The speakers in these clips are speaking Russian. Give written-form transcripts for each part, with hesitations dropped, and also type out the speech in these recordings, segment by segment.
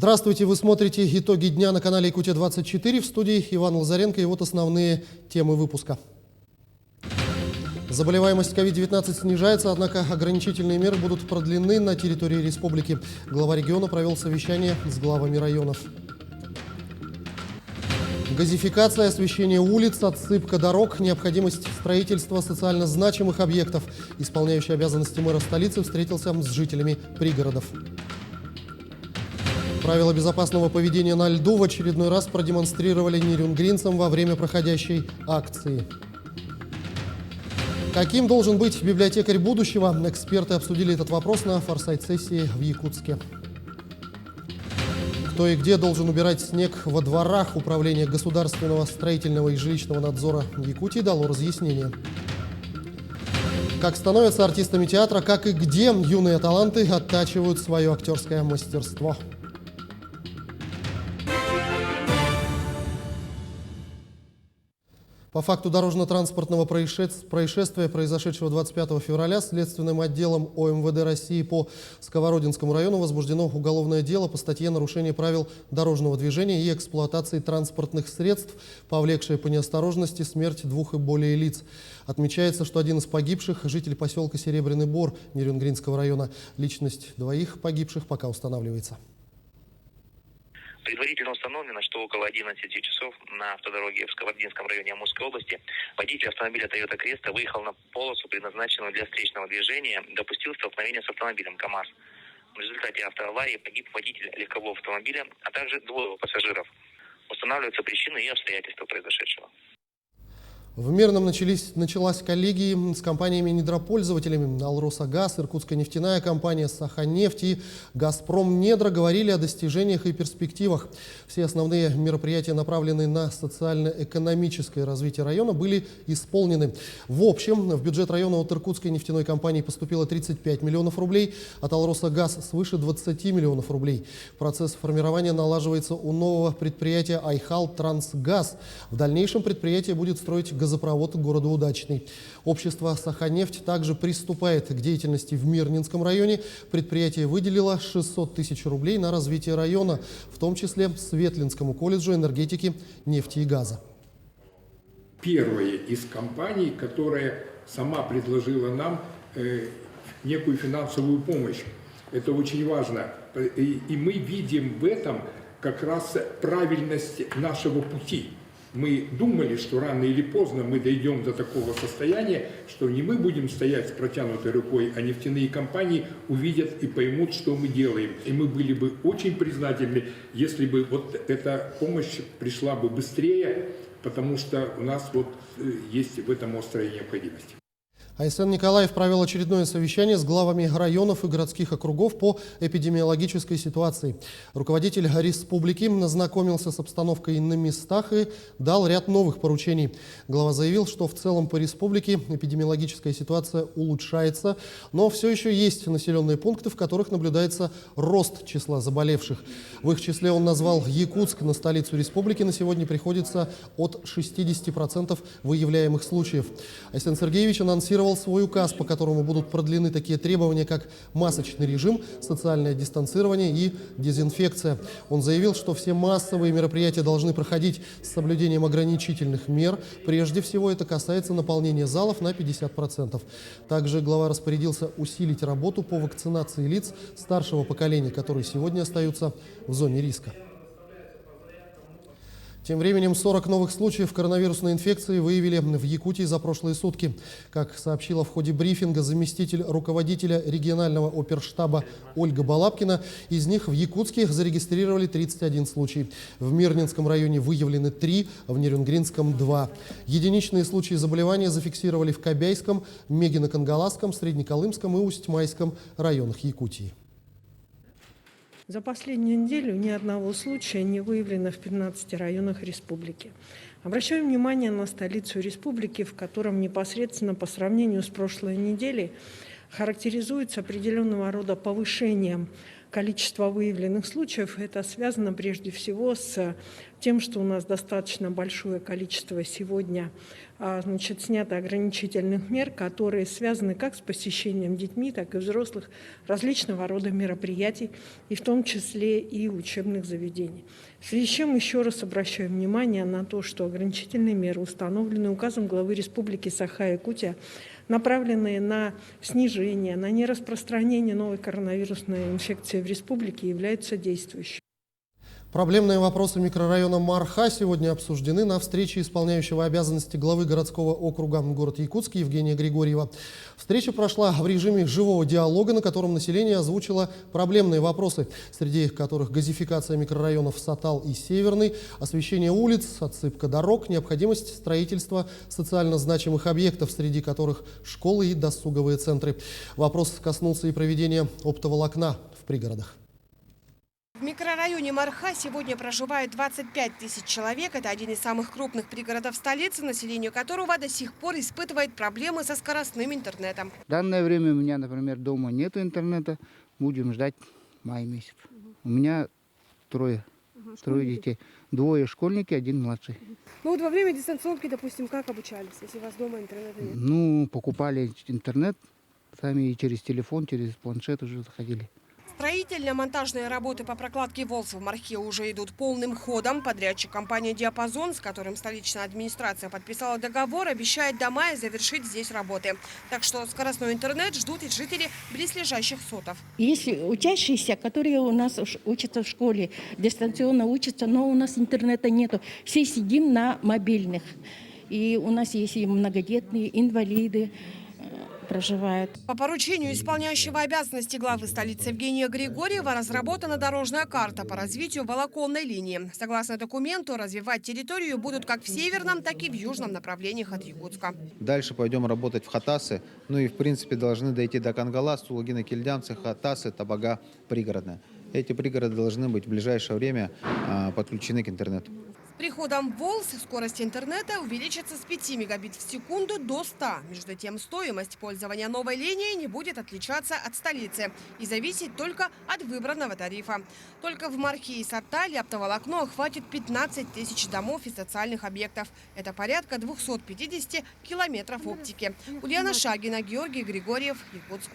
Здравствуйте, вы смотрите «Итоги дня» на канале Якутия-24. В студии Иван Лазаренко. И вот основные темы выпуска. Заболеваемость COVID-19 снижается, однако ограничительные меры будут продлены на территории республики. Глава региона провел совещание с главами районов. Газификация, освещение улиц, отсыпка дорог, необходимость строительства социально значимых объектов. Исполняющий обязанности мэра столицы встретился с жителями пригородов. Правила безопасного поведения на льду в очередной раз продемонстрировали нерюнгринцам во время проходящей акции. Каким должен быть библиотекарь будущего? Эксперты обсудили этот вопрос на форсайт-сессии в Якутске. Кто и где должен убирать снег во дворах? Управление государственного строительного и жилищного надзора Якутии дало разъяснение. Как становятся артистами театра, как и где юные таланты оттачивают свое актерское мастерство. По факту дорожно-транспортного происшествия, произошедшего 25 февраля, Следственным отделом ОМВД России по Сковородинскому району возбуждено уголовное дело по статье «Нарушение правил дорожного движения и эксплуатации транспортных средств, повлекшее по неосторожности смерть двух и более лиц». Отмечается, что один из погибших – житель поселка Серебряный Бор Нерюнгринского района. Личность двоих погибших пока устанавливается. Предварительно установлено, что около 11 часов на автодороге в Сковородинском районе Амурской области водитель автомобиля Toyota Cresta выехал на полосу, предназначенную для встречного движения, допустил столкновение с автомобилем КАМАЗ. В результате автоаварии погиб водитель легкового автомобиля, а также двое пассажиров. Устанавливаются причины и обстоятельства произошедшего. В Мирном началась коллегия с компаниями-недропользователями. Алросагаз, Иркутская нефтяная компания, Саханнефть и Газпромнедра говорили о достижениях и перспективах. Все основные мероприятия, направленные на социально-экономическое развитие района, были исполнены. В общем, в бюджет района от Иркутской нефтяной компании поступило 35 миллионов рублей, от Алросагаз свыше 20 миллионов рублей. Процесс формирования налаживается у нового предприятия Айхал Трансгаз. В дальнейшем предприятие будет строить газопровод города Удачный. Общество «Саханнефть» также приступает к деятельности в Мирнинском районе. Предприятие выделило 600 тысяч рублей на развитие района, в том числе Светлинскому колледжу энергетики, нефти и газа. Первая из компаний, которая сама предложила нам некую финансовую помощь. Это очень важно. И мы видим в этом как раз правильность нашего пути. Мы думали, что рано или поздно мы дойдем до такого состояния, что не мы будем стоять с протянутой рукой, а нефтяные компании увидят и поймут, что мы делаем. И мы были бы очень признательны, если бы вот эта помощь пришла бы быстрее, потому что у нас вот есть в этом острая необходимость. АСН Николаев провел очередное совещание с главами районов и городских округов по эпидемиологической ситуации. Руководитель республики ознакомился с обстановкой на местах и дал ряд новых поручений. Глава заявил, что в целом по республике эпидемиологическая ситуация улучшается, но все еще есть населенные пункты, в которых наблюдается рост числа заболевших. В их числе он назвал Якутск. На столицу республики на сегодня приходится от 60% выявляемых случаев. Айсен Сергеевич анонсировал свой указ, по которому будут продлены такие требования, как масочный режим, социальное дистанцирование и дезинфекция. Он заявил, что все массовые мероприятия должны проходить с соблюдением ограничительных мер. Прежде всего, это касается наполнения залов на 50%. Также глава распорядился усилить работу по вакцинации лиц старшего поколения, которые сегодня остаются в зоне риска. Тем временем 40 новых случаев коронавирусной инфекции выявили в Якутии за прошлые сутки. Как сообщила в ходе брифинга заместитель руководителя регионального оперштаба Ольга Балабкина, из них в Якутске зарегистрировали 31 случай. В Мирнинском районе выявлены 3, в Нерюнгринском 2. Единичные случаи заболевания зафиксировали в Кобяйском, Мегино-Кангаласском, Среднеколымском и Усть-Майском районах Якутии. За последнюю неделю ни одного случая не выявлено в 15 районах республики. Обращаем внимание на столицу республики, в котором непосредственно по сравнению с прошлой неделей характеризуется определенного рода повышением количество выявленных случаев. Это связано прежде всего с тем, что у нас достаточно большое количество сегодня снято ограничительных мер, которые связаны как с посещением детьми, так и взрослых различного рода мероприятий, и в том числе и учебных заведений. В связи с чем еще раз обращаю внимание на то, что ограничительные меры, установленные указом главы Республики Саха-Якутия, направленные на снижение, на нераспространение новой коронавирусной инфекции в республике, являются действующими. Проблемные вопросы микрорайона Марха сегодня обсуждены на встрече исполняющего обязанности главы городского округа город Якутск Евгения Григорьева. Встреча прошла в режиме живого диалога, на котором население озвучило проблемные вопросы, среди которых газификация микрорайонов Сатал и Северный, освещение улиц, отсыпка дорог, необходимость строительства социально значимых объектов, среди которых школы и досуговые центры. Вопрос коснулся и проведения оптоволокна в пригородах. В микрорайоне Марха сегодня проживает 25 тысяч человек. Это один из самых крупных пригородов столицы, населению которого до сих пор испытывает проблемы со скоростным интернетом. В данное время у меня, например, дома нет интернета. Будем ждать май месяц. У меня трое детей. 2 школьники, 1 младший. Ну вот во время дистанционки, допустим, как обучались, если у вас дома интернета нет? Ну, покупали интернет, сами и через телефон, через планшет уже заходили. Строительно-монтажные работы по прокладке волс в Мархе уже идут полным ходом. Подрядчик компания «Диапазон», с которым столичная администрация подписала договор, обещает до мая завершить здесь работы. Так что скоростной интернет ждут и жители близлежащих сотов. Есть учащиеся, которые у нас учатся в школе, дистанционно учатся, но у нас интернета нету. Все сидим на мобильных. И у нас есть и многодетные, инвалиды проживают. По поручению исполняющего обязанности главы столицы Евгения Григорьева разработана дорожная карта по развитию волоконной линии. Согласно документу, развивать территорию будут как в северном, так и в южном направлениях от Якутска. Дальше пойдем работать в Хатасы. Ну и в принципе должны дойти до Кангала, Сулагина, Кильдямцы, Хатасы, Табага, пригородные. Эти пригороды должны быть в ближайшее время подключены к интернету. С приходом ВОЛС скорость интернета увеличится с 5 мегабит в секунду до 100. Между тем, стоимость пользования новой линией не будет отличаться от столицы и зависеть только от выбранного тарифа. Только в Мархе и Сатале оптоволокно охватит 15 тысяч домов и социальных объектов. Это порядка 250 километров оптики. Ульяна Шагина, Георгий Григорьев, Якутск.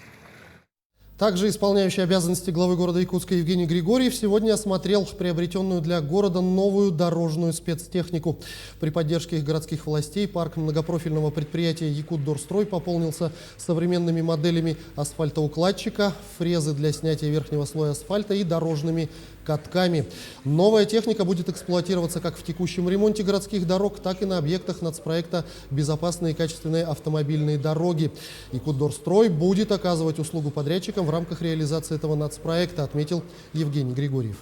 Также исполняющий обязанности главы города Якутска Евгений Григорьев сегодня осмотрел приобретенную для города новую дорожную спецтехнику. При поддержке городских властей парк многопрофильного предприятия «Якутдорстрой» пополнился современными моделями асфальтоукладчика, фрезы для снятия верхнего слоя асфальта и дорожными катками. Новая техника будет эксплуатироваться как в текущем ремонте городских дорог, так и на объектах нацпроекта «Безопасные и качественные автомобильные дороги». «Якутдорстрой» будет оказывать услугу подрядчикам в рамках реализации этого нацпроекта, отметил Евгений Григорьев.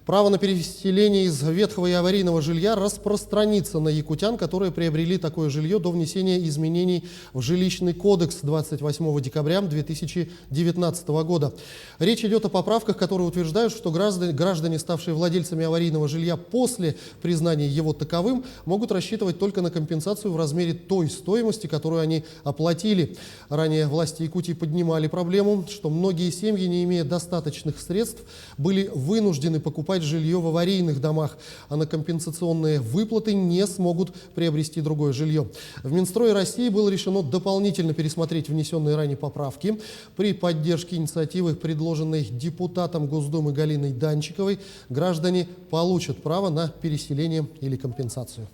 Право на переселение из ветхого и аварийного жилья распространится на якутян, которые приобрели такое жилье до внесения изменений в жилищный кодекс 28 декабря 2019 года. Речь идет о поправках, которые утверждают, что граждане, ставшие владельцами аварийного жилья после признания его таковым, могут рассчитывать только на компенсацию в размере той стоимости, которую они оплатили. Ранее власти Якутии поднимали проблему, что многие семьи, не имея достаточных средств, были вынуждены покупать жилье в аварийных домах, а на компенсационные выплаты не смогут приобрести другое жилье. В Минстрое России было решено дополнительно пересмотреть внесенные ранее поправки. При поддержке инициативы, предложенной депутатом Госдумы Галиной Данчиковой, граждане получат право на переселение или компенсацию.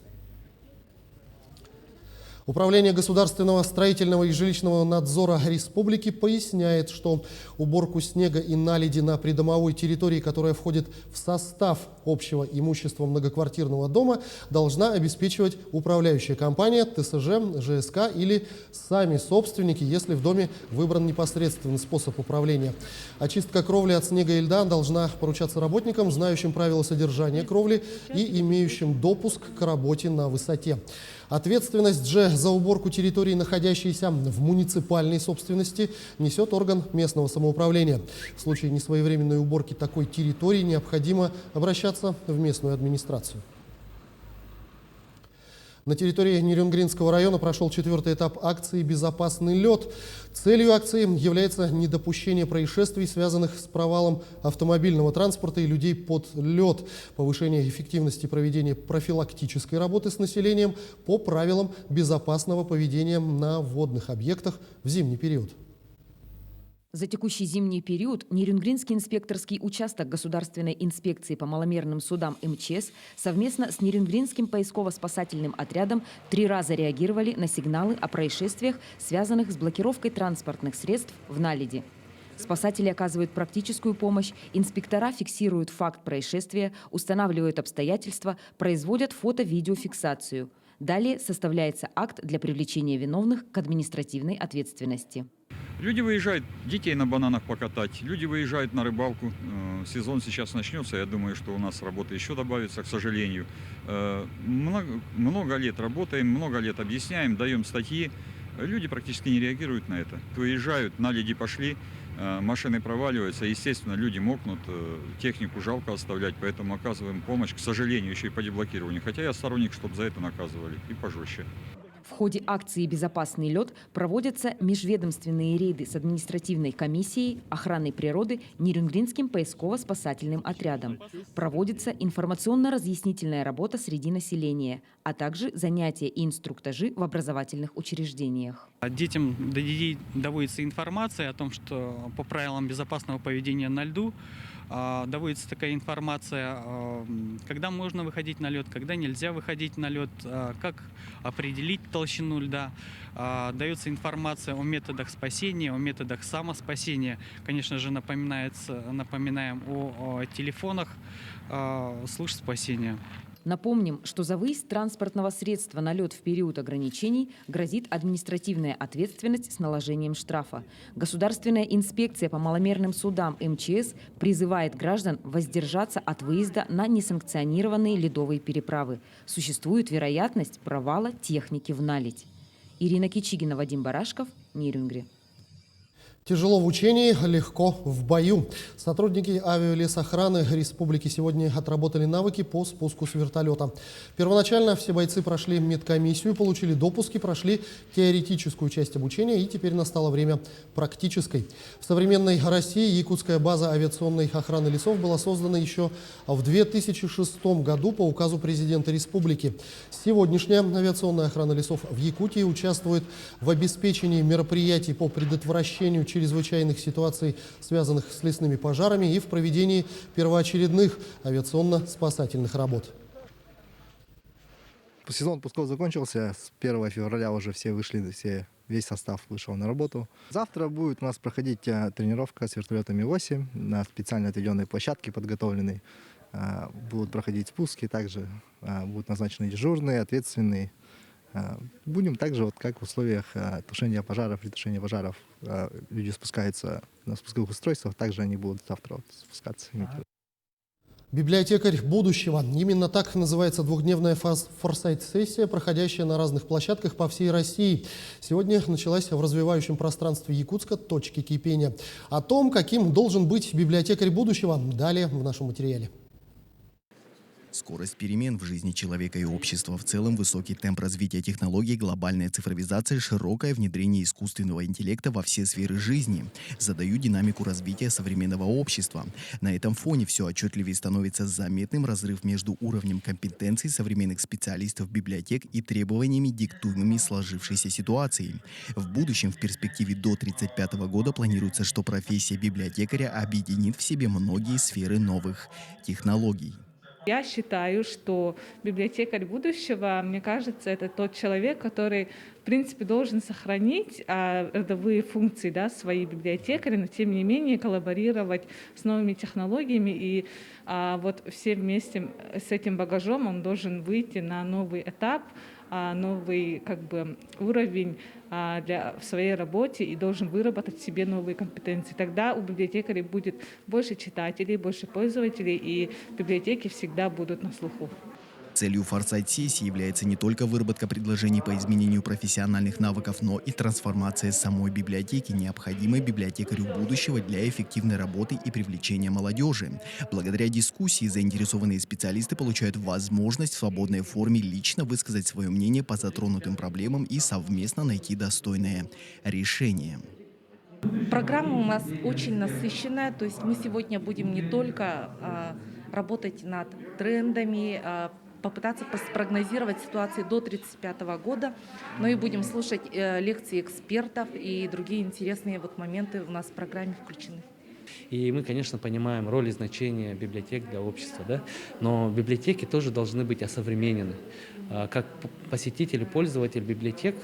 Управление государственного строительного и жилищного надзора республики поясняет, что уборку снега и наледи на придомовой территории, которая входит в состав общего имущества многоквартирного дома, должна обеспечивать управляющая компания, ТСЖ, ЖСК или сами собственники, если в доме выбран непосредственный способ управления. Очистка кровли от снега и льда должна поручаться работникам, знающим правила содержания кровли и имеющим допуск к работе на высоте. Ответственность же за уборку территорий, находящейся в муниципальной собственности, несет орган местного самоуправления. В случае несвоевременной уборки такой территории необходимо обращаться в местную администрацию. На территории Нерюнгринского района прошел 4-й этап акции «Безопасный лед». Целью акции является недопущение происшествий, связанных с провалом автомобильного транспорта и людей под лед, повышение эффективности проведения профилактической работы с населением по правилам безопасного поведения на водных объектах в зимний период. За текущий зимний период Нерюнгринский инспекторский участок Государственной инспекции по маломерным судам МЧС совместно с Нерюнгринским поисково-спасательным отрядом 3 раза реагировали на сигналы о происшествиях, связанных с блокировкой транспортных средств в Наледи. Спасатели оказывают практическую помощь, инспектора фиксируют факт происшествия, устанавливают обстоятельства, производят фото-видеофиксацию. Далее составляется акт для привлечения виновных к административной ответственности. Люди выезжают детей на бананах покатать, люди выезжают на рыбалку. Сезон сейчас начнется, я думаю, что у нас работы еще добавится, к сожалению. Много лет работаем, много лет объясняем, даем статьи. Люди практически не реагируют на это. Выезжают, на леди пошли, машины проваливаются. Естественно, люди мокнут, технику жалко оставлять, поэтому оказываем помощь, к сожалению, еще и по деблокированию. Хотя я сторонник, чтобы за это наказывали и пожестче. В ходе акции «Безопасный лед» проводятся межведомственные рейды с административной комиссией, охраной природы, Нерюнгринским поисково-спасательным отрядом. Проводится информационно-разъяснительная работа среди населения, а также занятия и инструктажи в образовательных учреждениях. Детям до детей доводится информация о том, что по правилам безопасного поведения на льду доводится такая информация, когда можно выходить на лед, когда нельзя выходить на лед, как определить толщину льда. Дается информация о методах спасения, о методах самоспасения. Конечно же, напоминаем о телефонах служб спасения. Напомним, что за выезд транспортного средства на лед в период ограничений грозит административная ответственность с наложением штрафа. Государственная инспекция по маломерным судам МЧС призывает граждан воздержаться от выезда на несанкционированные ледовые переправы. Существует вероятность провала техники в наледь. Ирина Кичигина, Вадим Барашков, Нерюнгри. Тяжело в учении, легко в бою. Сотрудники авиалесохраны республики сегодня отработали навыки по спуску с вертолета. Первоначально все бойцы прошли медкомиссию, получили допуски, прошли теоретическую часть обучения, и теперь настало время практической. В современной России якутская база авиационной охраны лесов была создана еще в 2006 году по указу президента республики. Сегодняшняя авиационная охрана лесов в Якутии участвует в обеспечении мероприятий по предотвращению чрезвычайных ситуаций, связанных с лесными пожарами, и в проведении первоочередных авиационно-спасательных работ. Сезон пусков закончился, с 1 февраля уже все вышли, весь состав вышел на работу. Завтра будет у нас проходить тренировка с вертолетами 8 на специально отведенной площадке подготовленной. Будут проходить спуски, также будут назначены дежурные, ответственные. Будем также, как в условиях тушения пожаров, при тушении пожаров люди спускаются на спусковых устройствах, также они будут завтра спускаться. Библиотекарь будущего. Именно так называется двухдневная форсайт-сессия, проходящая на разных площадках по всей России. Сегодня началась в развивающем пространстве Якутска «Точки кипения». О том, каким должен быть библиотекарь будущего, далее в нашем материале. Скорость перемен в жизни человека и общества в целом, высокий темп развития технологий, глобальная цифровизация, широкое внедрение искусственного интеллекта во все сферы жизни задают динамику развития современного общества. На этом фоне все отчетливее становится заметным разрыв между уровнем компетенций современных специалистов библиотек и требованиями, диктуемыми сложившейся ситуацией. В будущем, в перспективе до 1935 года, планируется, что профессия библиотекаря объединит в себе многие сферы новых технологий. Я считаю, что библиотекарь будущего, мне кажется, это тот человек, который, в принципе, должен сохранить родовые функции, своей библиотекаря, но тем не менее коллаборировать с новыми технологиями. И вот все вместе с этим багажом он должен выйти на новый этап, новый уровень в своей работе и должен выработать в себе новые компетенции. Тогда у библиотекарей будет больше читателей, больше пользователей, и библиотеки всегда будут на слуху. Целью форсайт-сессии является не только выработка предложений по изменению профессиональных навыков, но и трансформация самой библиотеки, необходимой библиотекарю будущего для эффективной работы и привлечения молодежи. Благодаря дискуссии заинтересованные специалисты получают возможность в свободной форме лично высказать свое мнение по затронутым проблемам и совместно найти достойное решение. Программа у нас очень насыщенная, то есть мы сегодня будем не только работать над трендами, попытаться спрогнозировать ситуацию до 1935 года, но и будем слушать лекции экспертов и другие интересные моменты у нас в программе включены. И мы, конечно, понимаем роль и значение библиотек для общества, да? Но библиотеки тоже должны быть осовременены. Как посетитель и пользователь библиотек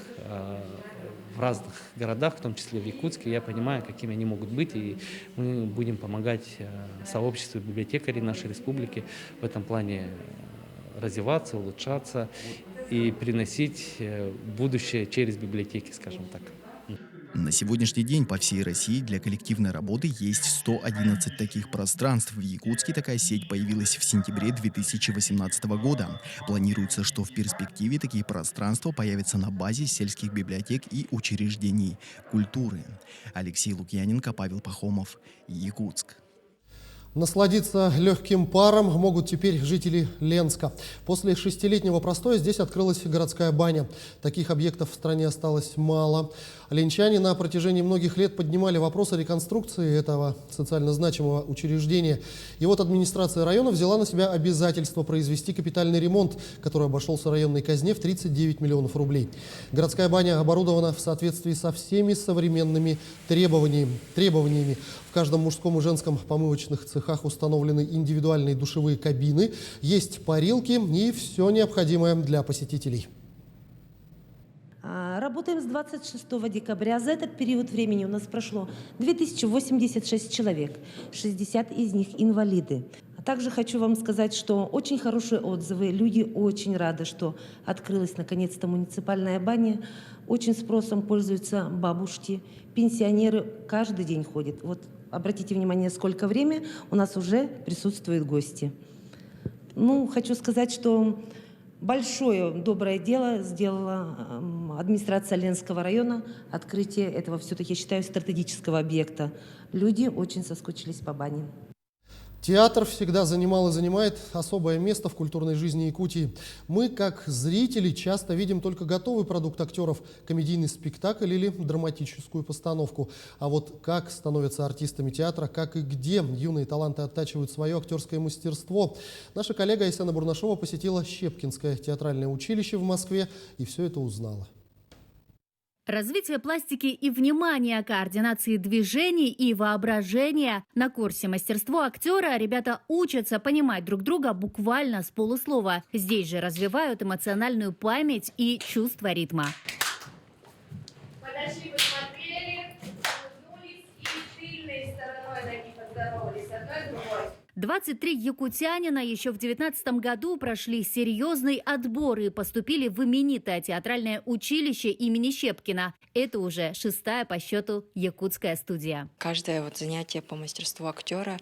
в разных городах, в том числе в Якутске, я понимаю, какими они могут быть, и мы будем помогать сообществу библиотекарей нашей республики в этом плане развиваться, улучшаться и приносить будущее через библиотеки, скажем так. На сегодняшний день по всей России для коллективной работы есть 111 таких пространств. В Якутске такая сеть появилась в сентябре 2018 года. Планируется, что в перспективе такие пространства появятся на базе сельских библиотек и учреждений культуры. Алексей Лукьяненко, Павел Пахомов, Якутск. Насладиться легким паром могут теперь жители Ленска. После 6-летнего простоя здесь открылась городская баня. Таких объектов в стране осталось мало. Ленчане на протяжении многих лет поднимали вопрос о реконструкции этого социально значимого учреждения. И вот администрация района взяла на себя обязательство произвести капитальный ремонт, который обошелся районной казне в 39 миллионов рублей. Городская баня оборудована в соответствии со всеми современными требованиями. В каждом мужском и женском помывочных цехах установлены индивидуальные душевые кабины, есть парилки и все необходимое для посетителей. Работаем с 26 декабря. За этот период времени у нас прошло 2086 человек, 60 из них инвалиды. А также хочу вам сказать, что очень хорошие отзывы. Люди очень рады, что открылась наконец-то муниципальная баня. Очень спросом пользуются бабушки, пенсионеры каждый день ходят. Вот обратите внимание, сколько время у нас уже присутствуют гости. Хочу сказать, что большое доброе дело сделала администрация Ленского района, открытие этого все-таки, я считаю, стратегического объекта. Люди очень соскучились по бане. Театр всегда занимал и занимает особое место в культурной жизни Якутии. Мы, как зрители, часто видим только готовый продукт актеров, комедийный спектакль или драматическую постановку. А вот как становятся артистами театра, как и где юные таланты оттачивают свое актерское мастерство. Наша коллега Айсена Бурнашова посетила Щепкинское театральное училище в Москве и все это узнала. Развитие пластики и внимание, координации движений и воображения. На курсе мастерство актера ребята учатся понимать друг друга буквально с полуслова. Здесь же развивают эмоциональную память и чувство ритма. Подошли, посмотрели, улыбнулись и тыльной стороной ноги поздоровались с одной и другой. 23 якутянина еще в 2019 году прошли серьезный отбор и поступили в именитое театральное училище имени Щепкина. Это уже 6-я по счету якутская студия. Каждое занятие по мастерству актера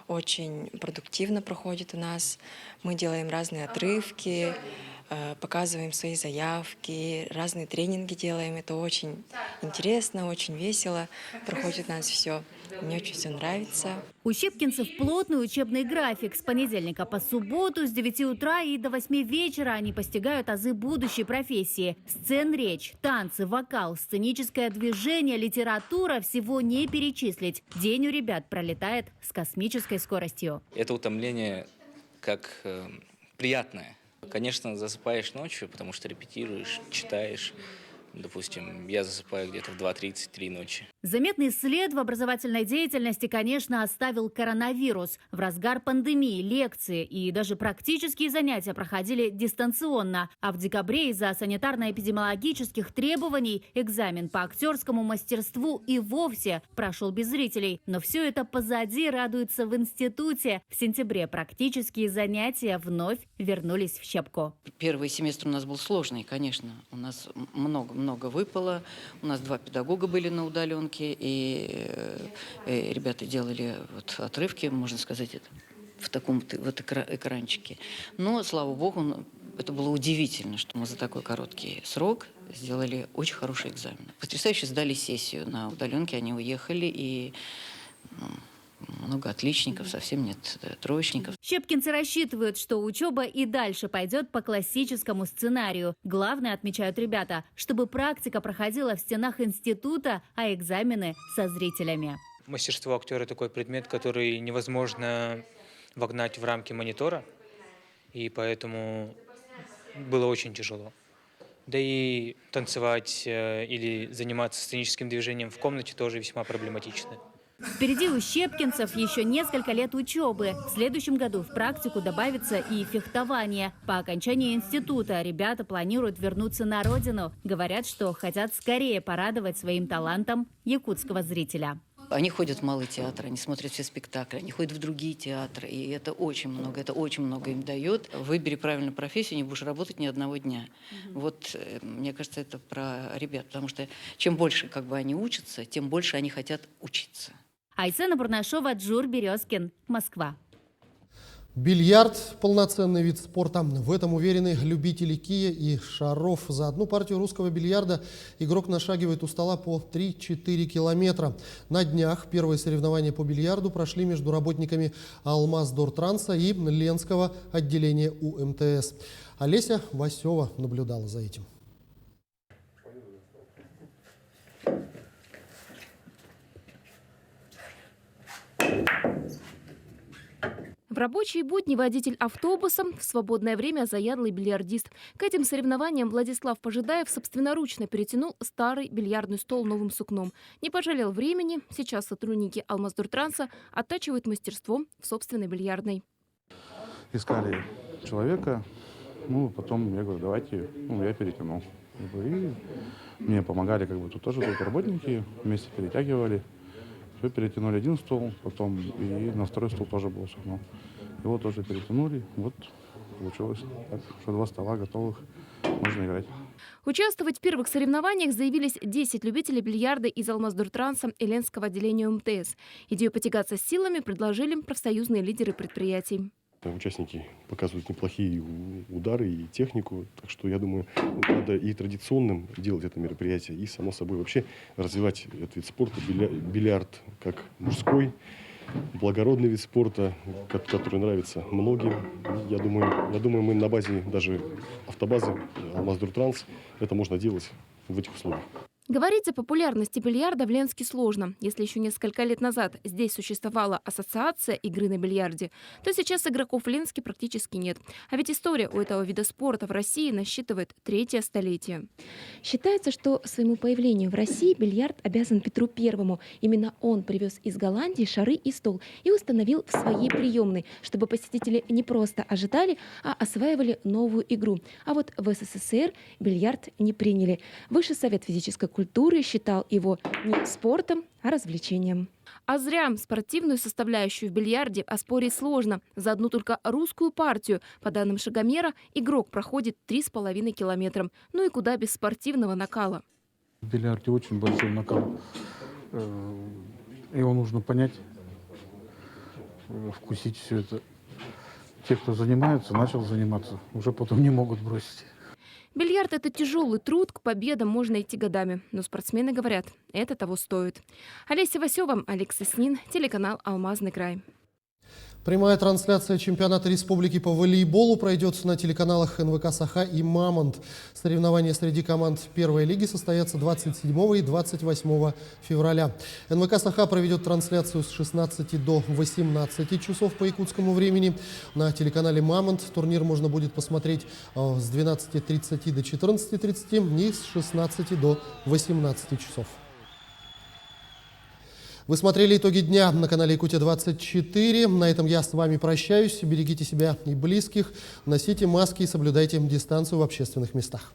очень продуктивно проходит у нас. Мы делаем разные отрывки, показываем свои заявки, разные тренинги делаем. Это очень интересно, очень весело. Проходит у нас все. Мне очень все нравится. У щепкинцев плотный учебный график. С понедельника по субботу с 9 утра и до 8 вечера они постигают азы будущей профессии. Сцен-речь, танцы, вокал, сценическое движение, литература – всего не перечислить. День у ребят пролетает с космической скоростью. Это утомление как приятное. Конечно, засыпаешь ночью, потому что репетируешь, читаешь. Допустим, я засыпаю где-то в 2:33 ночи. Заметный след в образовательной деятельности, конечно, оставил коронавирус. В разгар пандемии лекции и даже практические занятия проходили дистанционно. А в декабре из-за санитарно-эпидемиологических требований экзамен по актерскому мастерству и вовсе прошел без зрителей. Но все это позади, радуется в институте. В сентябре практические занятия вновь вернулись в Щепку. Первый семестр у нас был сложный, конечно. У нас много выпало. У нас 2 педагога были на удаленке, и ребята делали отрывки, можно сказать, это в таком экранчике. Но, слава богу, Это было удивительно, что мы за такой короткий срок сделали очень хороший экзамен. Потрясающе сдали сессию на удаленке, они уехали, и много отличников, совсем нет троечников. Щепкинцы рассчитывают, что учеба и дальше пойдет по классическому сценарию. Главное, отмечают ребята, чтобы практика проходила в стенах института, а экзамены со зрителями. Мастерство актера – такой предмет, который невозможно вогнать в рамки монитора, и поэтому было очень тяжело. Да и танцевать или заниматься сценическим движением в комнате тоже весьма проблематично. Впереди у щепкинцев еще несколько лет учебы. В следующем году в практику добавится и фехтование. По окончании института ребята планируют вернуться на родину. Говорят, что хотят скорее порадовать своим талантом якутского зрителя. Они ходят в малый театр, они смотрят все спектакли, они ходят в другие театры, и это очень много им дает. Выбери правильную профессию, не будешь работать ни одного дня. Вот, мне кажется, это про ребят, потому что чем больше они учатся, тем больше они хотят учиться. Айсена Бурнашова, Джур Березкин, Москва. Бильярд – полноценный вид спорта. В этом уверены любители кия и шаров. За одну партию русского бильярда игрок нашагивает у стола по 3-4 километра. На днях первые соревнования по бильярду прошли между работниками Алмаздортранса и Ленского отделения УМТС. Олеся Васева наблюдала за этим. В рабочие будни водитель автобуса, в свободное время заядлый бильярдист. К этим соревнованиям Владислав Пожидаев собственноручно перетянул старый бильярдный стол новым сукном. Не пожалел времени. Сейчас сотрудники Алмаздортранса оттачивают мастерство в собственной бильярдной. Искали человека, потом я говорю, давайте, я перетянул. И мне помогали, тут тоже работники, вместе перетягивали. Все, перетянули один стол, потом и на второй стол тоже был сукно. Его тоже перетянули, получилось так, что 2 стола готовых, можно играть. Участвовать в первых соревнованиях заявились 10 любителей бильярда из Алмаздортранса и Ленского отделения МТС. Идею потягаться с силами предложили профсоюзные лидеры предприятий. Участники показывают неплохие удары и технику, так что я думаю, надо и традиционным делать это мероприятие, и, само собой, вообще развивать этот вид спорта, бильярд как мужской, благородный вид спорта, который нравится многим. Я думаю, мы на базе даже автобазы Алмаздортранс это можно делать в этих условиях. Говорить о популярности бильярда в Ленске сложно. Если еще несколько лет назад здесь существовала ассоциация игры на бильярде, то сейчас игроков в Ленске практически нет. А ведь история у этого вида спорта в России насчитывает 3-е столетие. Считается, что своему появлению в России бильярд обязан Петру Первому. Именно он привез из Голландии шары и стол и установил в своей приемной, чтобы посетители не просто ожидали, а осваивали новую игру. А вот в СССР бильярд не приняли. Высший совет физической культуры считал его не спортом, а развлечением. А зря. Спортивную составляющую в бильярде оспорить сложно. За одну только русскую партию, по данным шагомера, игрок проходит 3,5 километра. Ну и куда без спортивного накала. В бильярде очень большой накал. Его нужно понять, вкусить все это. Те, кто начал заниматься, уже потом не могут бросить. Бильярд – это тяжелый труд, к победам можно идти годами. Но спортсмены говорят, это того стоит. Олеся Васева, Олег Соснин, телеканал «Алмазный край». Прямая трансляция чемпионата республики по волейболу пройдет на телеканалах НВК «Саха» и «Мамонт». Соревнования среди команд первой лиги состоятся 27 и 28 февраля. НВК «Саха» проведет трансляцию с 16 до 18 часов по якутскому времени. На телеканале «Мамонт» турнир можно будет посмотреть с 12:30 до 14:30 и с 16 до 18 часов. Вы смотрели итоги дня на канале Якутия-24. На этом я с вами прощаюсь. Берегите себя и близких, носите маски и соблюдайте дистанцию в общественных местах.